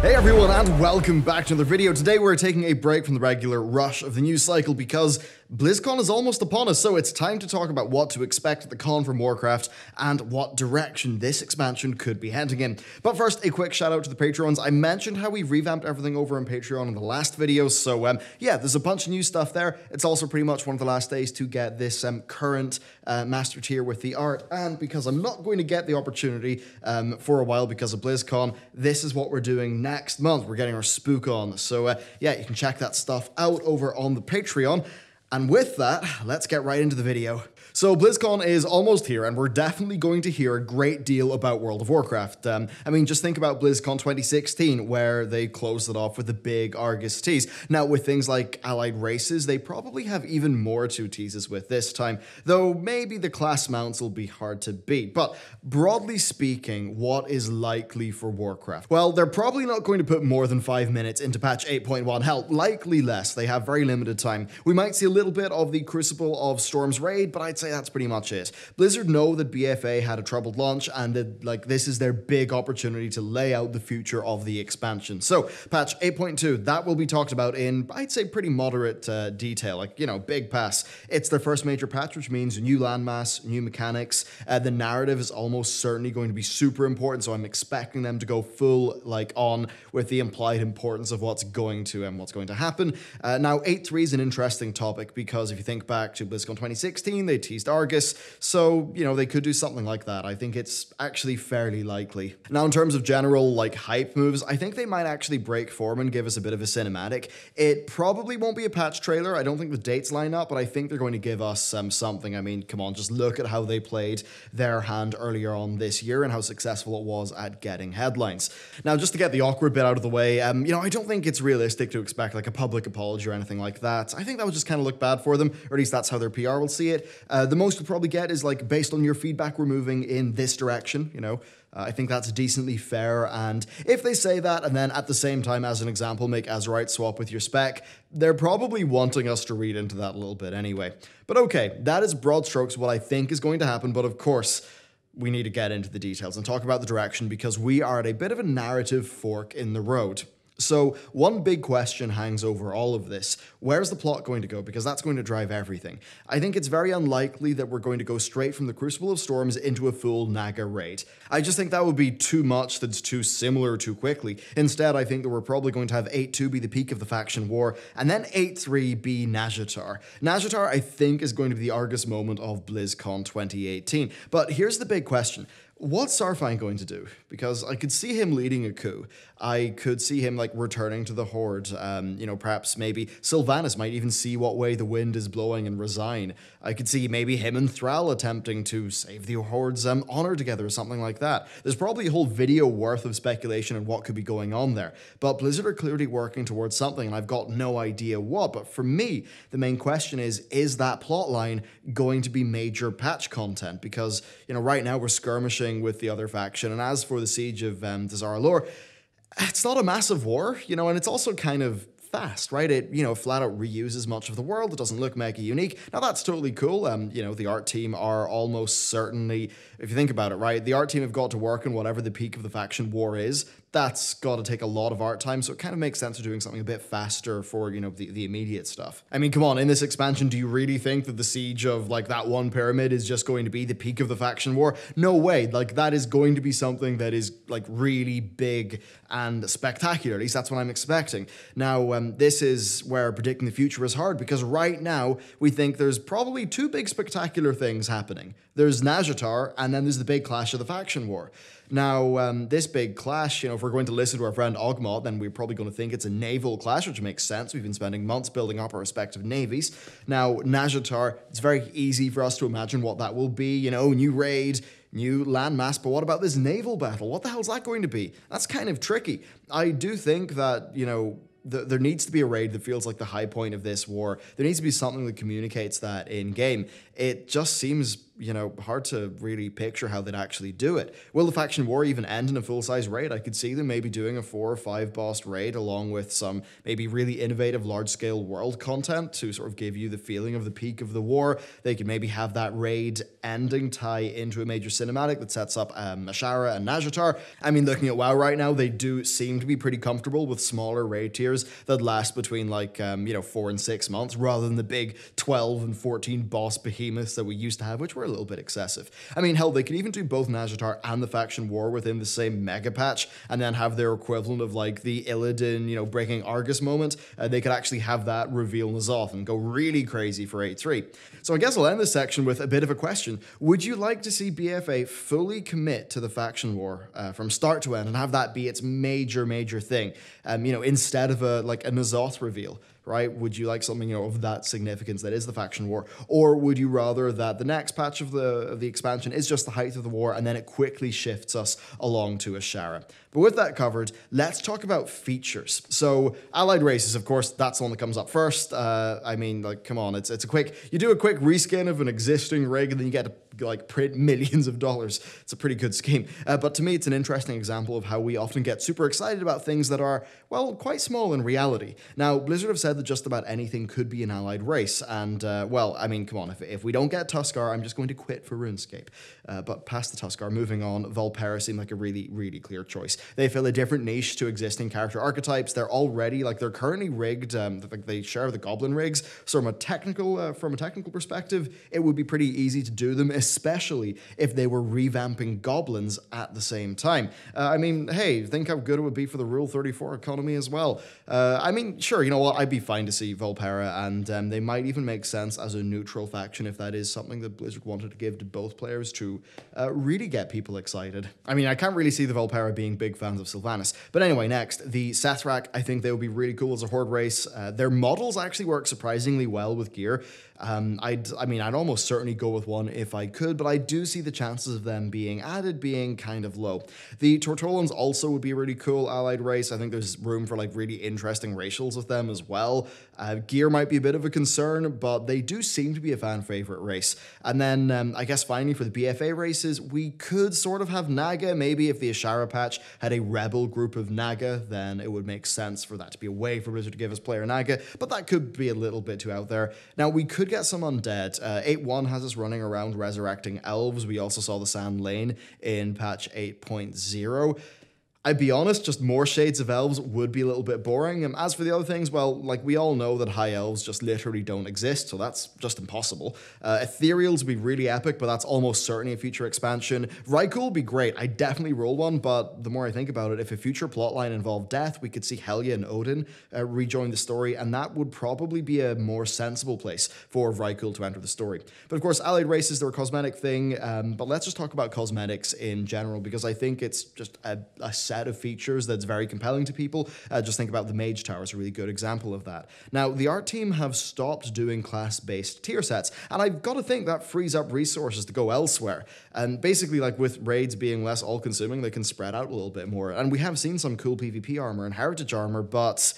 Hey everyone, and welcome back to another video. Today we're taking a break from the regular rush of the news cycle because Blizzcon is almost upon us, so it's time to talk about what to expect at the con from Warcraft and what direction this expansion could be heading in. But first, a quick shout out to the Patreons. I mentioned how we revamped everything over on Patreon in the last video, so yeah, there's a bunch of new stuff there. It's also pretty much one of the last days to get this current master tier with the art, and because I'm not going to get the opportunity for a while because of BlizzCon, this is what we're doing next month. We're getting our spook on, so yeah, you can check that stuff out over on the Patreon. And with that, let's get right into the video. So BlizzCon is almost here, and we're definitely going to hear a great deal about World of Warcraft. I mean, just think about BlizzCon 2016, where they closed it off with a big Argus tease. Now, with things like allied races, they probably have even more to tease us with this time, though maybe the class mounts will be hard to beat. But broadly speaking, what is likely for Warcraft? Well, they're probably not going to put more than 5 minutes into patch 8.1. Hell, likely less. They have very limited time. We might see a little bit of the Crucible of Storm's raid, but I'd say that's pretty much it. Blizzard know that BFA had a troubled launch and that this is their big opportunity to lay out the future of the expansion. So patch 8.2, that will be talked about in, I'd say, pretty moderate detail, like, you know, big pass. It's their first major patch, which means new landmass, new mechanics. The narrative is almost certainly going to be super important, so I'm expecting them to go full on with the implied importance of what's going to happen. Now 8.3 is an interesting topic because if you think back to BlizzCon 2016, they teased Argus, so, you know, they could do something like that. I think it's actually fairly likely. Now, in terms of general, hype moves, I think they might actually break form and give us a bit of a cinematic. It probably won't be a patch trailer. I don't think the dates line up, but I think they're going to give us something. I mean, come on, just look at how they played their hand earlier on this year and how successful it was at getting headlines. Now, just to get the awkward bit out of the way, you know, I don't think it's realistic to expect a public apology or anything like that. I think that would just kind of look bad for them, or at least that's how their PR will see it. The most we'll probably get is based on your feedback, we're moving in this direction, you know. I think that's decently fair, and if they say that and then at the same time, as an example, make Azerite swap with your spec, they're probably wanting us to read into that a little bit anyway. But okay, that is broad strokes what I think is going to happen, but of course, we need to get into the details and talk about the direction because we are at a bit of a narrative fork in the road. So one big question hangs over all of this. Where's the plot going to go? Because that's going to drive everything. I think it's very unlikely that we're going to go straight from the Crucible of Storms into a full Naga raid. I just think that would be too much that's too similar too quickly. Instead, I think that we're probably going to have 8.2 be the peak of the faction war, and then 8.3 be Nazjatar. Nazjatar, I think, is going to be the Argus moment of BlizzCon 2018. But here's the big question. What's Sarfine going to do? Because I could see him leading a coup. I could see him returning to the Horde. You know, perhaps maybe Sylvanas might even see what way the wind is blowing and resign. I could see maybe him and Thrall attempting to save the Horde's honor together or something like that. There's probably a whole video worth of speculation on what could be going on there. But Blizzard are clearly working towards something, and I've got no idea what. But for me, the main question is that plotline going to be major patch content? Because, you know, right now we're skirmishing with the other faction, and as for the siege of Azshara, it's not a massive war, you know, and it's also kind of fast, right? It, you know, flat out reuses much of the world. It doesn't look mega unique. Now that's totally cool. You know, the art team are almost certainly, if you think about it, right, the art team have got to work on whatever the peak of the faction war is. That's got to take a lot of art time, so it kind of makes sense for doing something a bit faster for, you know, the immediate stuff. I mean, come on, in this expansion, do you really think that the siege of, that one pyramid is just going to be the peak of the faction war? No way. That is going to be something that is, really big and spectacular. At least that's what I'm expecting. Now, this is where predicting the future is hard, because right now, we think there's probably two big spectacular things happening. There's Nazjatar, and then there's the big clash of the faction war. Now, this big clash, you know, if we're going to listen to our friend Ogmod, then we're probably going to think it's a naval clash, which makes sense. We've been spending months building up our respective navies. Now, Nazjatar, it's very easy for us to imagine what that will be. You know, new raid, new landmass, but what about this naval battle? What the hell is that going to be? That's kind of tricky. I do think that, you know, there needs to be a raid that feels like the high point of this war. There needs to be something that communicates that in-game. It just seems, you know, hard to really picture how they'd actually do it. Will the faction war even end in a full-size raid? I could see them maybe doing a 4 or 5 boss raid along with some maybe really innovative large-scale world content to sort of give you the feeling of the peak of the war. They could maybe have that raid ending tie into a major cinematic that sets up Azshara and Nazjatar. I mean, looking at WoW right now, they do seem to be pretty comfortable with smaller raid tiers that last between like, 4 and 6 months rather than the big 12 and 14 boss behemoths that we used to have, which were a little bit excessive. I mean, hell, they could even do both Nazjatar and the faction war within the same mega patch and then have their equivalent of like the Illidan, breaking Argus moment. They could actually have that reveal N'Zoth and go really crazy for 8-3. So I guess I'll end this section with a bit of a question. Would you like to see BFA fully commit to the faction war from start to end and have that be its major thing, instead of a N'Zoth reveal? Right? Would you like something, of that significance that is the faction war? Or would you rather that the next patch of the expansion is just the height of the war and then it quickly shifts us along to Azshara? But with that covered, let's talk about features. So allied races, of course, that's the one that comes up first. Come on, it's a quick, you do a quick reskin of an existing rig and then you get to print millions of dollars. It's a pretty good scheme. But to me, it's an interesting example of how we often get super excited about things that are, well, quite small in reality. Now, Blizzard have said that just about anything could be an allied race. And, come on, if we don't get Tuskar, I'm just going to quit for RuneScape. But past the Tuskar, moving on, Volpera seemed like a really clear choice. They fill a different niche to existing character archetypes. They're already, they're currently rigged, they share the Goblin rigs. So from a technical perspective, it would be pretty easy to do them, especially if they were revamping Goblins at the same time. Hey, think how good it would be for the Rule 34 economy as well. Sure, you know what, I'd be fine to see Volpera, and they might even make sense as a neutral faction if that is something that Blizzard wanted to give to both players to really get people excited. I can't really see the Volpera being big fans of Sylvanas. But anyway, next, the Sethrak, I think they would be really cool as a Horde race. Their models actually work surprisingly well with gear. I'd almost certainly go with one if I could, but I do see the chances of them being added being kind of low. The Tortolans also would be a really cool allied race. I think there's room for really interesting racials with them as well. Gear might be a bit of a concern, but they do seem to be a fan favorite race. And then I guess finally for the BFA races, we could sort of have Naga. Maybe if the Azshara patch had a rebel group of Naga, then it would make sense for that to be a way for Blizzard to give us player Naga, but that could be a little bit too out there. Now, we could get some undead. 8.1 has us running around resurrecting elves. We also saw the Sand Lane in patch 8.0. I'd be honest, just more shades of elves would be a little bit boring. And as for the other things, well, we all know that high elves just literally don't exist, so that's just impossible. Ethereals would be really epic, but that's almost certainly a future expansion. Rykul would be great. I definitely roll one, but the more I think about it, if a future plotline involved death, we could see Helya and Odin rejoin the story, and that would probably be a more sensible place for Rykul to enter the story. But of course, allied races, they're a cosmetic thing, but let's just talk about cosmetics in general, because I think it's just a set of features that's very compelling to people. Just think about the Mage Tower is a really good example of that. Now, the art team have stopped doing class-based tier sets, and I've got to think that frees up resources to go elsewhere. And basically, with raids being less all-consuming, they can spread out a little bit more. And we have seen some cool PvP armor and heritage armor, but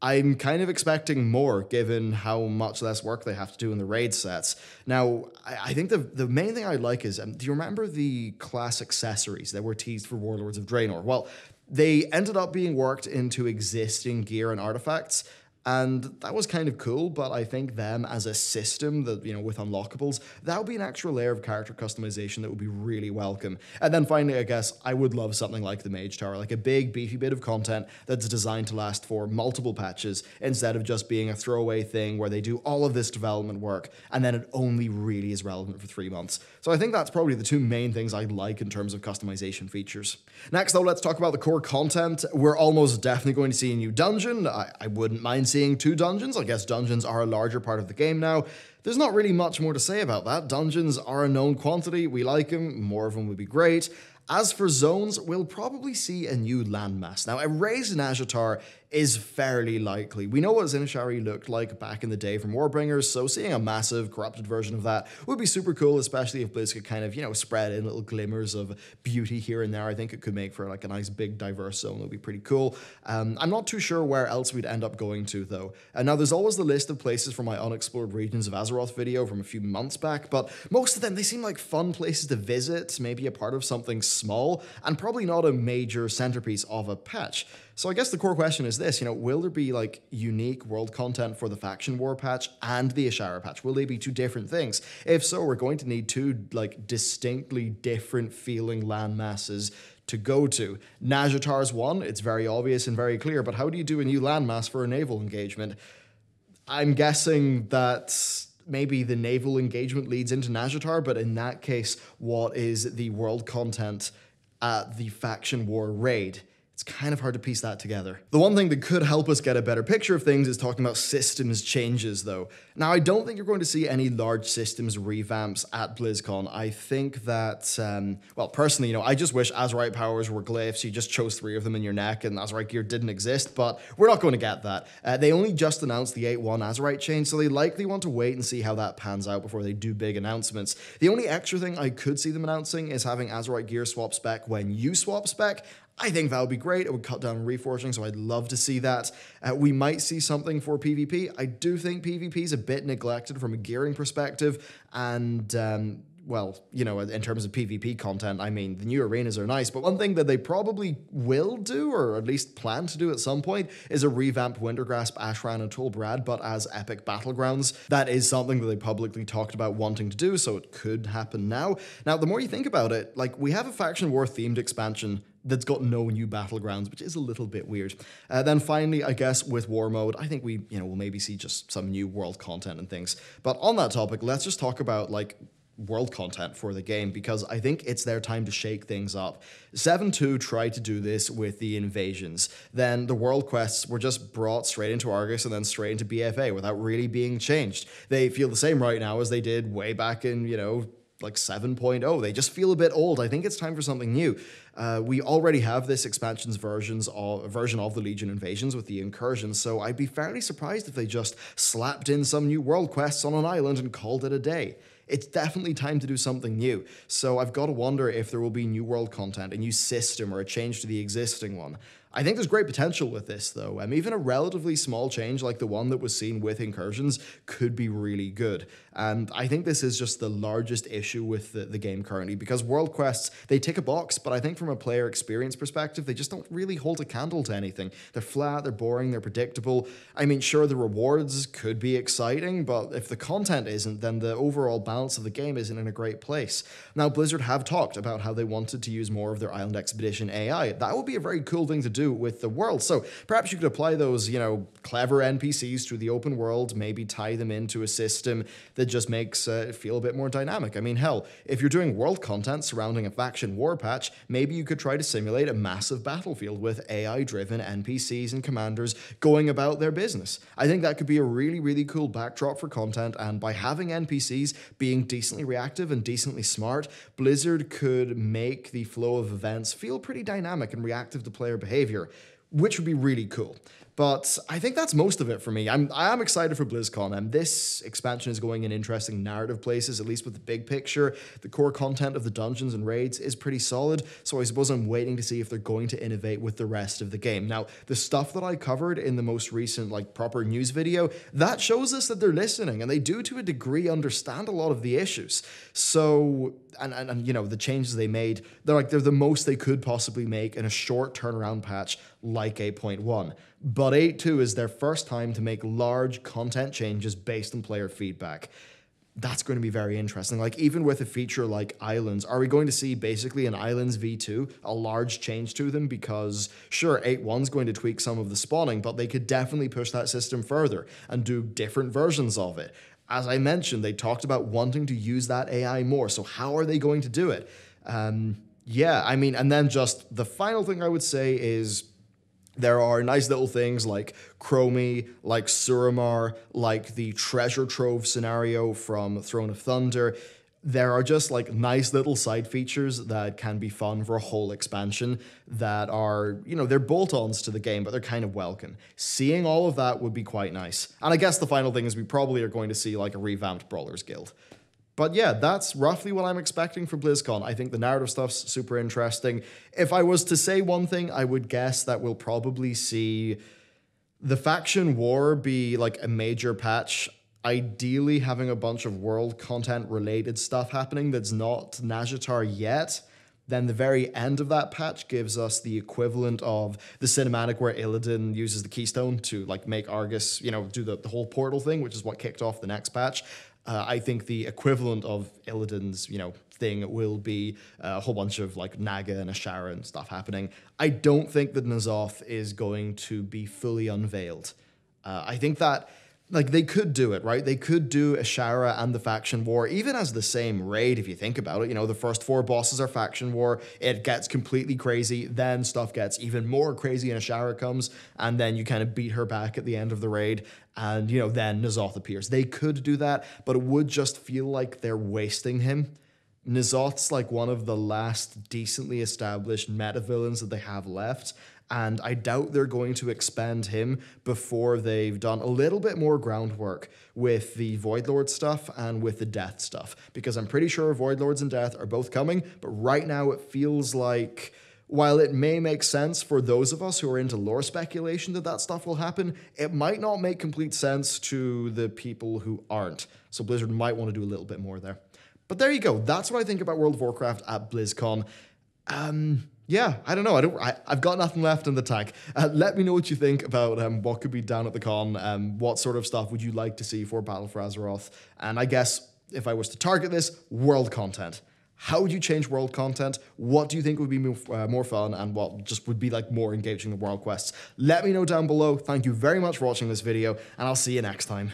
I'm kind of expecting more given how much less work they have to do in the raid sets. Now, I think the main thing I like is, do you remember the class accessories that were teased for Warlords of Draenor? Well, they ended up being worked into existing gear and artifacts, and that was kind of cool, but I think them as a system that, with unlockables, that would be an extra layer of character customization that would be really welcome. And then finally, I guess, I would love something like the Mage Tower, like a big, beefy bit of content that's designed to last for multiple patches, instead of just being a throwaway thing where they do all of this development work, and then it only really is relevant for 3 months. So I think that's probably the two main things I like in terms of customization features. Next, though, let's talk about the core content. We're almost definitely going to see a new dungeon. I wouldn't mind seeing 2 dungeons. I guess dungeons are a larger part of the game now. There's not really much more to say about that. Dungeons are a known quantity. We like them. More of them would be great. As for zones, we'll probably see a new landmass. Now, a raise in Azshara is fairly likely. We know what Azshara looked like back in the day from Warbringers, so seeing a massive corrupted version of that would be super cool, especially if Blizz could kind of, spread in little glimmers of beauty here and there. I think it could make for like a nice big diverse zone. That would be pretty cool. I'm not too sure where else we'd end up going to though. Now there's always the list of places from my unexplored regions of Azeroth video from a few months back, but most of them, they seem like fun places to visit, maybe a part of something small, and probably not a major centerpiece of a patch. So I guess the core question is this, will there be like unique world content for the Faction War patch and the Azshara patch? Will they be two different things? If so, we're going to need two like distinctly different feeling land masses to go to. Nazjatar's one, it's very obvious and very clear, but how do you do a new landmass for a naval engagement? I'm guessing that maybe the naval engagement leads into Nazjatar, but in that case, what is the world content at the Faction War raid? It's kind of hard to piece that together. The one thing that could help us get a better picture of things is talking about systems changes, though. Now, I don't think you're going to see any large systems revamps at BlizzCon. I think that, well, personally, I just wish Azerite powers were glyphs. You just chose 3 of them in your neck and Azerite gear didn't exist, but we're not going to get that. They only just announced the 8.1 Azerite chain, so they likely want to wait and see how that pans out before they do big announcements. The only extra thing I could see them announcing is having Azerite gear swap spec when you swap spec. I think that would be great. It would cut down reforging, so I'd love to see that. We might see something for PvP. I do think PvP is a bit neglected from a gearing perspective, and well, in terms of PvP content, I mean, the new arenas are nice, but one thing that they probably will do, or at least plan to do at some point, is a revamped Wintergrasp, Ashran, and Tolbrad, but as epic battlegrounds. That is something that they publicly talked about wanting to do, so it could happen now. Now, the more you think about it, like, we have a Faction War themed expansion that's got no new battlegrounds, which is a little bit weird. Then finally, I guess with War Mode, I think we'll maybe see just some new world content and things. But on that topic, let's just talk about, like, world content for the game, because I think it's their time to shake things up. 7.2 tried to do this with the invasions. Then the world quests were just brought straight into Argus and then straight into BFA without really being changed. They feel the same right now as they did way back in, like 7.0. They just feel a bit old. I think it's time for something new. We already have this expansion's version of the Legion invasions with the incursions, so I'd be fairly surprised if they just slapped in some new world quests on an island and called it a day. It's definitely time to do something new. So I've got to wonder if there will be new world content, a new system, or a change to the existing one. I think there's great potential with this, though. Even a relatively small change like the one that was seen with incursions could be really good. And I think this is just the largest issue with the game currently, because world quests, they tick a box, but I think from a player experience perspective, they just don't really hold a candle to anything. They're flat, they're boring, they're predictable. I mean, sure, the rewards could be exciting, but if the content isn't, then the overall balance of the game isn't in a great place. Now, Blizzard have talked about how they wanted to use more of their Island Expedition AI. That would be a very cool thing to do with the world. So perhaps you could apply those, clever NPCs to the open world, maybe tie them into a system that just makes it feel a bit more dynamic. I mean, hell, if you're doing world content surrounding a Faction War patch, maybe you could try to simulate a massive battlefield with AI-driven NPCs and commanders going about their business. I think that could be a really, really cool backdrop for content, and by having NPCs being decently reactive and decently smart, Blizzard could make the flow of events feel pretty dynamic and reactive to player behavior, which would be really cool. But I think that's most of it for me. I am excited for BlizzCon, and this expansion is going in interesting narrative places, at least with the big picture. The core content of the dungeons and raids is pretty solid, so I suppose I'm waiting to see if they're going to innovate with the rest of the game. Now, the stuff that I covered in the most recent, proper news video, that shows us that they're listening, and they do, to a degree, understand a lot of the issues. So, and the changes they made, they're the most they could possibly make in a short turnaround patch like 8.1. But 8.2 is their first time to make large content changes based on player feedback. That's going to be very interesting. Even with a feature like Islands, are we going to see basically an Islands V2, a large change to them? Because sure, 8.1's going to tweak some of the spawning, but they could definitely push that system further and do different versions of it. As I mentioned, they talked about wanting to use that AI more, so how are they going to do it? Yeah, and then just the final thing I would say is, there are nice little things like Chromie, like Suramar, like the treasure trove scenario from Throne of Thunder. there are just like nice little side features that can be fun for a whole expansion that are, they're bolt-ons to the game, but they're kind of welcome. Seeing all of that would be quite nice. And I guess the final thing is we probably are going to see like a revamped Brawlers Guild. But yeah, that's roughly what I'm expecting for BlizzCon. I think the narrative stuff's super interesting. If I was to say one thing, I would guess that we'll probably see the faction war be like a major patch, ideally having a bunch of world content related stuff happening that's not Nazjatar yet. Then the very end of that patch gives us the equivalent of the cinematic where Illidan uses the keystone to like make Argus, do the whole portal thing, which is what kicked off the next patch. I think the equivalent of Illidan's, thing will be a whole bunch of like Naga and Azshara and stuff happening. I don't think that N'Zoth is going to be fully unveiled. I think that like they could do it, right? They could do Azshara and the faction war, even as the same raid, if you think about it. The first 4 bosses are faction war. It gets completely crazy. Then stuff gets even more crazy and Azshara comes, and then you kind of beat her back at the end of the raid. And, then N'Zoth appears. They could do that, but it would just feel like they're wasting him. N'Zoth's like one of the last decently established meta villains that they have left, and I doubt they're going to expand him before they've done a little bit more groundwork with the Voidlord stuff and with the Death stuff, because I'm pretty sure Voidlords and Death are both coming, but right now it feels like, while it may make sense for those of us who are into lore speculation that stuff will happen, it might not make complete sense to the people who aren't. So Blizzard might want to do a little bit more there. But there you go. That's what I think about World of Warcraft at BlizzCon. Yeah, I don't know. I've got nothing left in the tank. Let me know what you think about what could be down at the con. What sort of stuff would you like to see for Battle for Azeroth? And I guess if I was to target this, world content. How would you change world content? What do you think would be more fun, and what just would be like more engaging than world quests? Let me know down below. Thank you very much for watching this video, and I'll see you next time.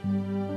Mm-hmm.